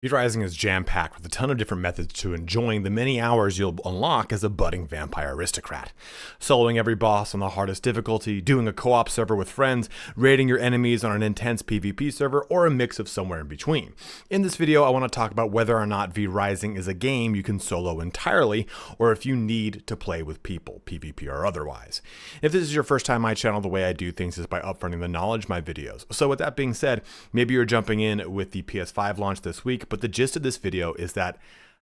V-Rising is jam-packed with a ton of different methods to enjoying the many hours you'll unlock as a budding vampire aristocrat. Soloing every boss on the hardest difficulty, doing a co-op server with friends, raiding your enemies on an intense PvP server, or a mix of somewhere in between. In this video, I want to talk about whether or not V-Rising is a game you can solo entirely, or if you need to play with people, PvP or otherwise. If this is your first time on my channel, the way I do things is by upfronting the knowledge of my videos. So with that being said, maybe you're jumping in with the PS5 launch this week, but the gist of this video is that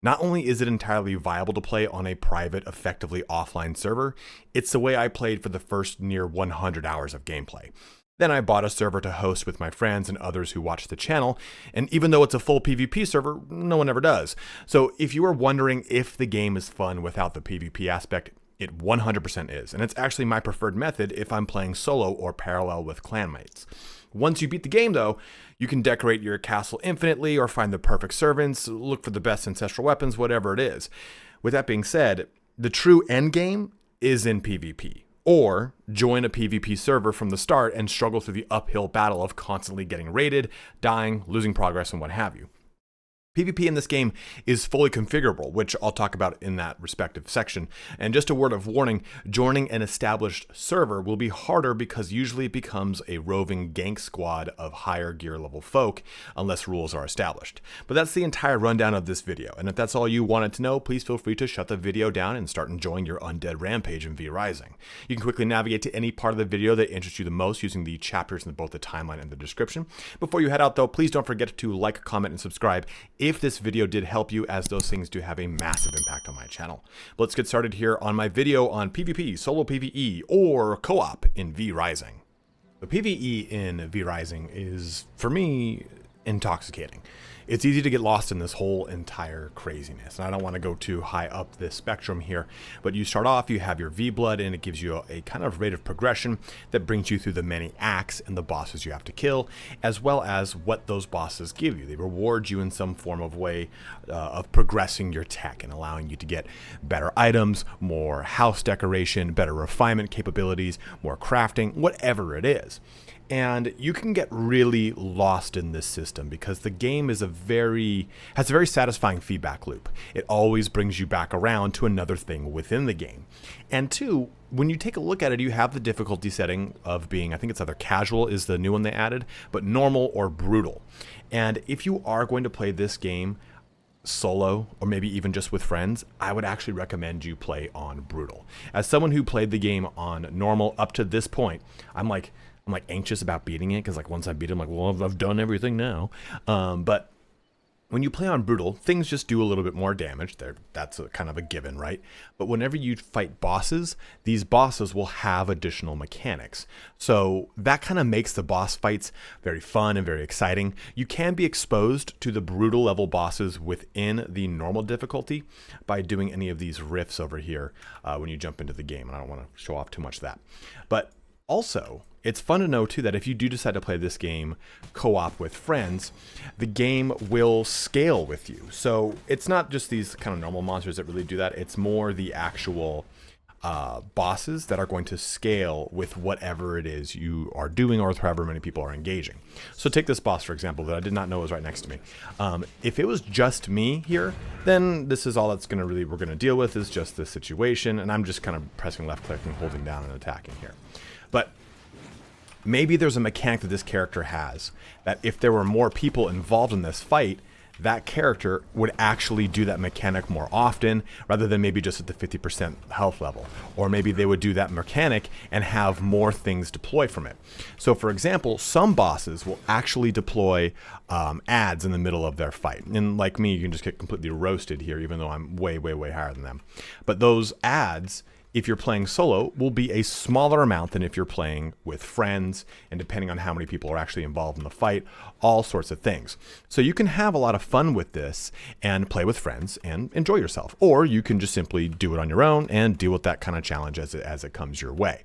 not only is it entirely viable to play on a private, effectively offline server, it's the way I played for the first near 100 hours of gameplay. Then I bought a server to host with my friends and others who watch the channel, and even though it's a full PvP server, no one ever does. So if you are wondering if the game is fun without the PvP aspect, it 100% is, and it's actually my preferred method if I'm playing solo or parallel with clanmates. Once you beat the game though, you can decorate your castle infinitely or find the perfect servants, look for the best ancestral weapons, whatever it is. With that being said, the true end game is in PvP. Or join a PvP server from the start and struggle through the uphill battle of constantly getting raided, dying, losing progress, and what have you. PvP in this game is fully configurable, which I'll talk about in that respective section. And just a word of warning, joining an established server will be harder because usually it becomes a roving gank squad of higher gear level folk unless rules are established. But that's the entire rundown of this video. And if that's all you wanted to know, please feel free to shut the video down and start enjoying your undead rampage in V-Rising. You can quickly navigate to any part of the video that interests you the most using the chapters in both the timeline and the description. Before you head out though, please don't forget to like, comment, and subscribe if this video did help you, as those things do have a massive impact on my channel. But let's get started here on my video on PvP, solo PvE, or co-op in V-Rising. The PvE in V-Rising is, for me, intoxicating. It's easy to get lost in this whole entire craziness. And I don't want to go too high up this spectrum here, but you start off, you have your V-Blood, and it gives you a kind of rate of progression that brings you through the many acts and the bosses you have to kill, as well as what those bosses give you. They reward you in some form of way of progressing your tech and allowing you to get better items, more house decoration, better refinement capabilities, more crafting, whatever it is. And you can get really lost in this system because the game is has a very satisfying feedback loop. It always brings you back around to another thing within the game. And two, when you take a look at it, you have the difficulty setting of being, I think it's either casual is the new one they added, but normal or brutal. And if you are going to play this game solo or maybe even just with friends, I would actually recommend you play on brutal. As someone who played the game on normal up to this point, I'm like anxious about beating it because like once I beat it, I'm like, well, I've done everything now. But when you play on brutal, things just do a little bit more damage. That's kind of a given, right? But whenever you fight bosses, these bosses will have additional mechanics. So that kind of makes the boss fights very fun and very exciting. You can be exposed to the brutal level bosses within the normal difficulty by doing any of these rifts over here when you jump into the game. And I don't want to show off too much of that. But also, it's fun to know too that if you do decide to play this game co-op with friends, the game will scale with you. So it's not just these kind of normal monsters that really do that. It's more the actual bosses that are going to scale with whatever it is you are doing or with however many people are engaging. So take this boss, for example, that I did not know was right next to me. If it was just me here, then this is all that's we're going to deal with is just this situation. And I'm just kind of pressing left click and holding down and attacking here. But maybe there's a mechanic that this character has that if there were more people involved in this fight, that character would actually do that mechanic more often rather than maybe just at the 50% health level. Or maybe they would do that mechanic and have more things deploy from it. So for example, some bosses will actually deploy ads in the middle of their fight. And like me, you can just get completely roasted here, even though I'm way, way, way higher than them. But those ads, if you're playing solo, will be a smaller amount than if you're playing with friends, and depending on how many people are actually involved in the fight, all sorts of things. So you can have a lot of fun with this and play with friends and enjoy yourself. Or you can just simply do it on your own and deal with that kind of challenge as it comes your way.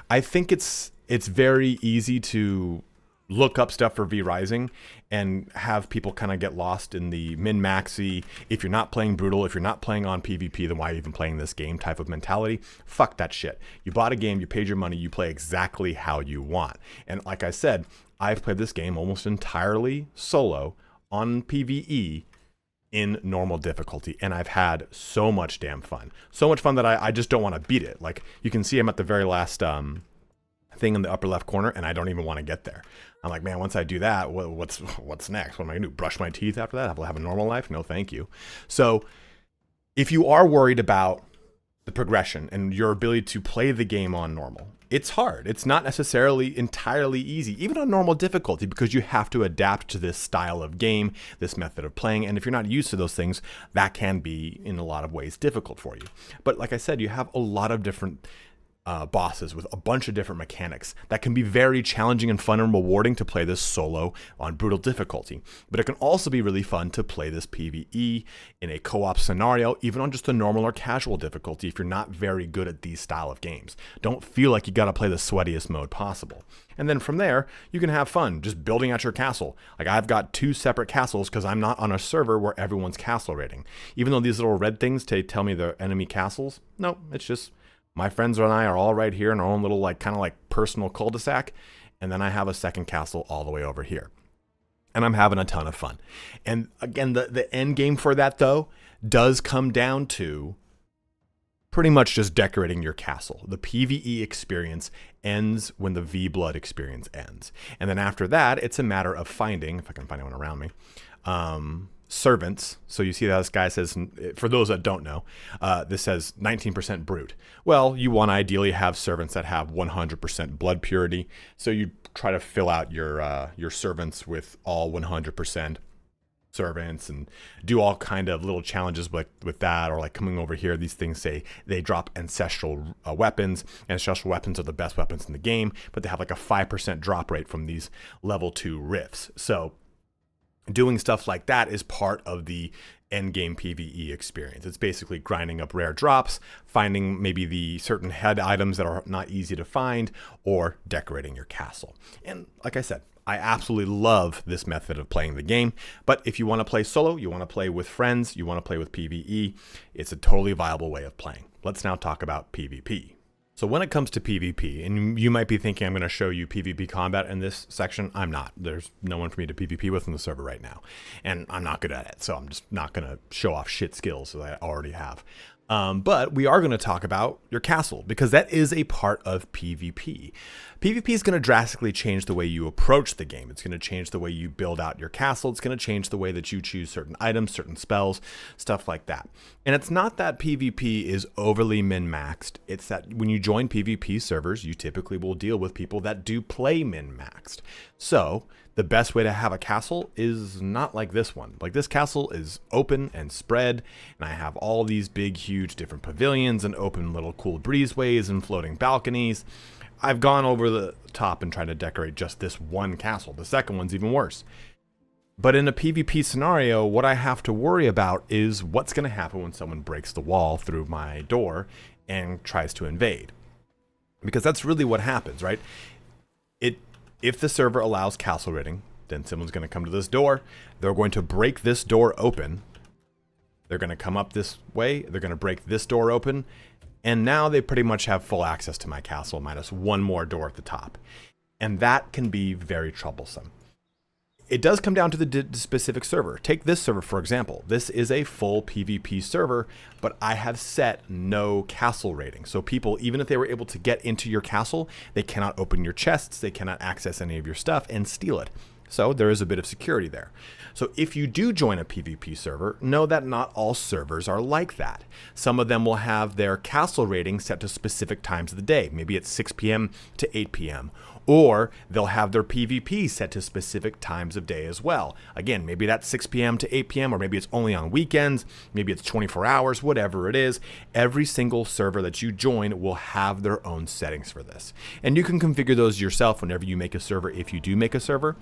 I think it's very easy to look up stuff for V-Rising and have people kind of get lost in the min-maxy, if you're not playing brutal, if you're not playing on PvP, then why are you even playing this game type of mentality. Fuck that shit. You bought a game, you paid your money, you play exactly how you want. And like I said, I've played this game almost entirely solo on PvE in normal difficulty, and I've had so much damn fun. So much fun that I just don't want to beat it. Like, you can see I'm at the very last thing in the upper left corner, and I don't even want to get there. I'm like, man, once I do that, what's next? What am I gonna do? Brush my teeth after that? Have a normal life? No, thank you. So if you are worried about the progression and your ability to play the game on normal, it's hard. It's not necessarily entirely easy, even on normal difficulty, because you have to adapt to this style of game, this method of playing. And if you're not used to those things, that can be, in a lot of ways, difficult for you. But like I said, you have a lot of different bosses with a bunch of different mechanics that can be very challenging and fun and rewarding to play this solo on brutal difficulty. But it can also be really fun to play this PvE in a co-op scenario, even on just a normal or casual difficulty if you're not very good at these style of games. Don't feel like you gotta play the sweatiest mode possible. And then from there, you can have fun just building out your castle. Like, I've got 2 separate castles because I'm not on a server where everyone's castle rating. Even though these little red things tell me they're enemy castles, no, it's just my friends and I are all right here in our own little, like, kind of like personal cul-de-sac. And then I have a second castle all the way over here. And I'm having a ton of fun. And again, the end game for that, though, does come down to pretty much just decorating your castle. The PvE experience ends when the V-Blood experience ends. And then after that, it's a matter of finding, if I can find anyone around me, servants. So you see that this guy says, for those that don't know, this says 19% brute. Well, you want to ideally have servants that have 100% blood purity. So you try to fill out your servants with all 100% servants and do all kind of little challenges with that, or like coming over here, these things say they drop ancestral weapons. Ancestral weapons are the best weapons in the game, but they have like a 5% drop rate from these level 2 rifts. So doing stuff like that is part of the endgame PvE experience. It's basically grinding up rare drops, finding maybe the certain head items that are not easy to find, or decorating your castle. And like I said, I absolutely love this method of playing the game. But if you want to play solo, you want to play with friends, you want to play with PvE, it's a totally viable way of playing. Let's now talk about PvP. So when it comes to PvP, and you might be thinking I'm going to show you PvP combat in this section, I'm not. There's no one for me to PvP with in the server right now, and I'm not good at it, so I'm just not going to show off shit skills that I already have. But we are going to talk about your castle, because that is a part of PvP. PvP is going to drastically change the way you approach the game. It's going to change the way you build out your castle. It's going to change the way that you choose certain items, certain spells, stuff like that. And it's not that PvP is overly min-maxed. It's that when you join PvP servers, you typically will deal with people that do play min-maxed. So the best way to have a castle is not like this one. Like, this castle is open and spread, and I have all these big, huge different pavilions and open little cool breezeways and floating balconies. I've gone over the top and tried to decorate just this one castle. The second one's even worse. But in a PvP scenario, what I have to worry about is what's going to happen when someone breaks the wall through my door and tries to invade. Because that's really what happens, right? If the server allows castle raiding, then someone's going to come to this door. They're going to break this door open. They're going to come up this way. They're going to break this door open. And now they pretty much have full access to my castle, minus one more door at the top. And that can be very troublesome. It does come down to the specific server. Take this server, for example. This is a full PvP server, but I have set no castle rating. So people, even if they were able to get into your castle, they cannot open your chests, they cannot access any of your stuff and steal it. So there is a bit of security there. So if you do join a PvP server, know that not all servers are like that. Some of them will have their castle rating set to specific times of the day. Maybe it's 6 p.m. to 8 p.m. Or they'll have their PvP set to specific times of day as well. Again, maybe that's 6 p.m. to 8 p.m. or maybe it's only on weekends. Maybe it's 24 hours, whatever it is. Every single server that you join will have their own settings for this. And you can configure those yourself whenever you make a server, if you do make a server.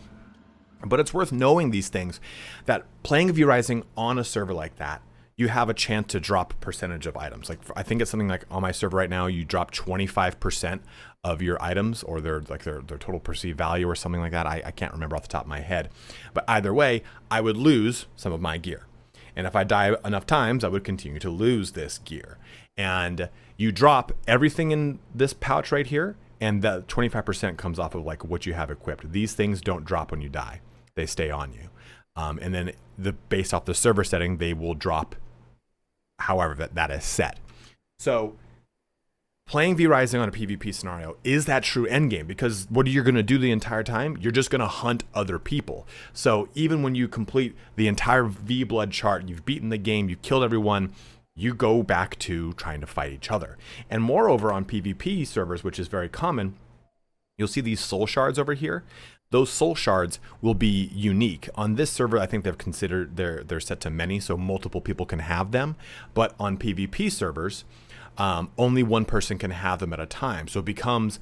But it's worth knowing these things, that playing V Rising on a server like that, you have a chance to drop percentage of items. Like, I think it's something like on my server right now, you drop 25% of your items, or their total perceived value or something like that. I can't remember off the top of my head. But either way, I would lose some of my gear. And if I die enough times, I would continue to lose this gear. And you drop everything in this pouch right here, and the 25% comes off of like what you have equipped. These things don't drop when you die. They stay on you. And then based off the server setting, they will drop however that is set. So playing V-Rising on a PvP scenario is that true endgame, because what are you going to do the entire time? You're just going to hunt other people. So even when you complete the entire V-Blood chart, you've beaten the game, you've killed everyone, you go back to trying to fight each other. And moreover, on PvP servers, which is very common, you'll see these soul shards over here. Those soul shards will be unique. On this server, I think they've considered they're set to many, so multiple people can have them. But on PvP servers, only one person can have them at a time. So it becomes,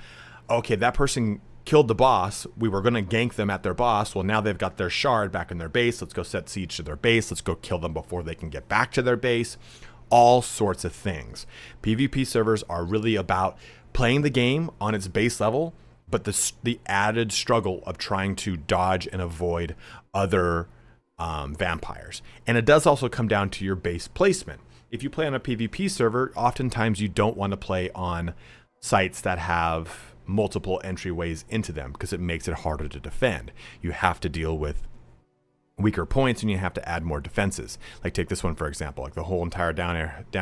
okay, that person killed the boss. We were going to gank them at their boss. Well, now they've got their shard back in their base. Let's go set siege to their base. Let's go kill them before they can get back to their base. All sorts of things. PvP servers are really about playing the game on its base level, but the added struggle of trying to dodge and avoid other vampires. And it does also come down to your base placement. If you play on a PvP server, oftentimes you don't want to play on sites that have multiple entryways into them, because it makes it harder to defend. You have to deal with weaker points and you have to add more defenses. Like take this one for example, like the whole entire down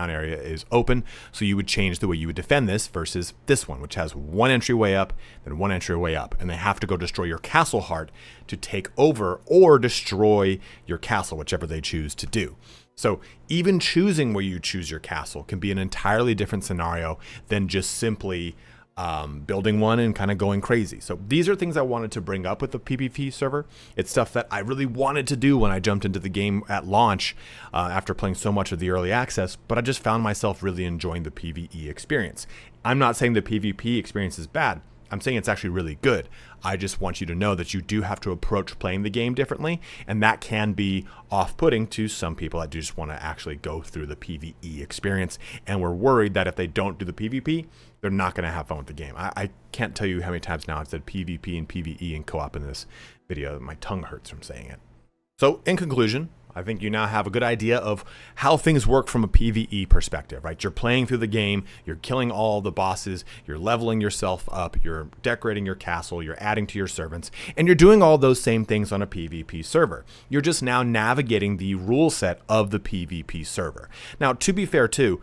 area is open, so you would change the way you would defend this versus this one, which has one entryway up, then one entryway up, and they have to go destroy your castle heart to take over or destroy your castle, whichever they choose to do. So even choosing where you choose your castle can be an entirely different scenario than just simply building one and kind of going crazy. So these are things I wanted to bring up with the PvP server. It's stuff that I really wanted to do when I jumped into the game at launch after playing so much of the early access, but I just found myself really enjoying the PvE experience. I'm not saying the PvP experience is bad. I'm saying it's actually really good. I just want you to know that you do have to approach playing the game differently, and that can be off-putting to some people that do just want to actually go through the PvE experience, and we're worried that if they don't do the PvP, they're not going to have fun with the game. I can't tell you how many times now I've said PvP and PvE and co-op in this video. My tongue hurts from saying it. So in conclusion, I think you now have a good idea of how things work from a PvE perspective, right? You're playing through the game, you're killing all the bosses, you're leveling yourself up, you're decorating your castle, you're adding to your servants, and you're doing all those same things on a PvP server. You're just now navigating the rule set of the PvP server. Now, to be fair too,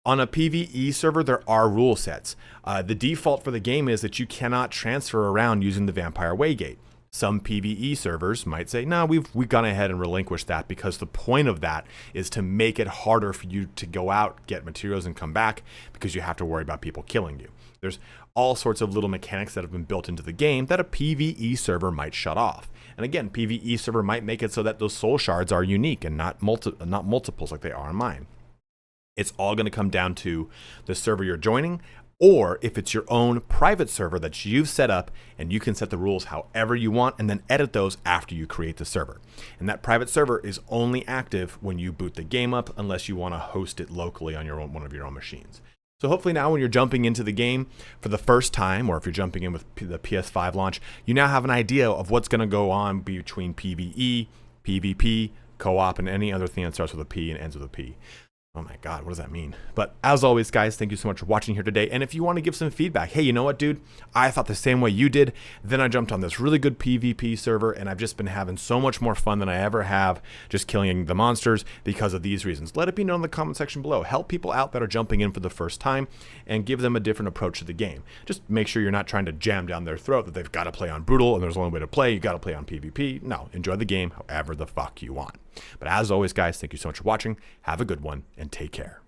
on a PvE server, there are rule sets. The default for the game is that you cannot transfer around using the Vampire Waygate. Some PvE servers might say, no, we've gone ahead and relinquished that, because the point of that is to make it harder for you to go out, get materials, and come back, because you have to worry about people killing you. There's all sorts of little mechanics that have been built into the game that a PvE server might shut off. And again, PvE server might make it so that those soul shards are unique and not multiples like they are on mine. It's all going to come down to the server you're joining, or if it's your own private server that you've set up, and you can set the rules however you want and then edit those after you create the server. And that private server is only active when you boot the game up, unless you want to host it locally on one of your own machines. So hopefully now when you're jumping into the game for the first time, or if you're jumping in with the PS5 launch, you now have an idea of what's going to go on between PvE, PvP, co-op, and any other thing that starts with a P and ends with a P. Oh my God, what does that mean? But as always, guys, thank you so much for watching here today. And if you want to give some feedback, hey, you know what, dude? I thought the same way you did. Then I jumped on this really good PvP server, and I've just been having so much more fun than I ever have just killing the monsters because of these reasons. Let it be known in the comment section below. Help people out that are jumping in for the first time and give them a different approach to the game. Just make sure you're not trying to jam down their throat that they've got to play on brutal and there's only way to play. You got to play on PvP. No, enjoy the game however the fuck you want. But as always, guys, thank you so much for watching. Have a good one and take care.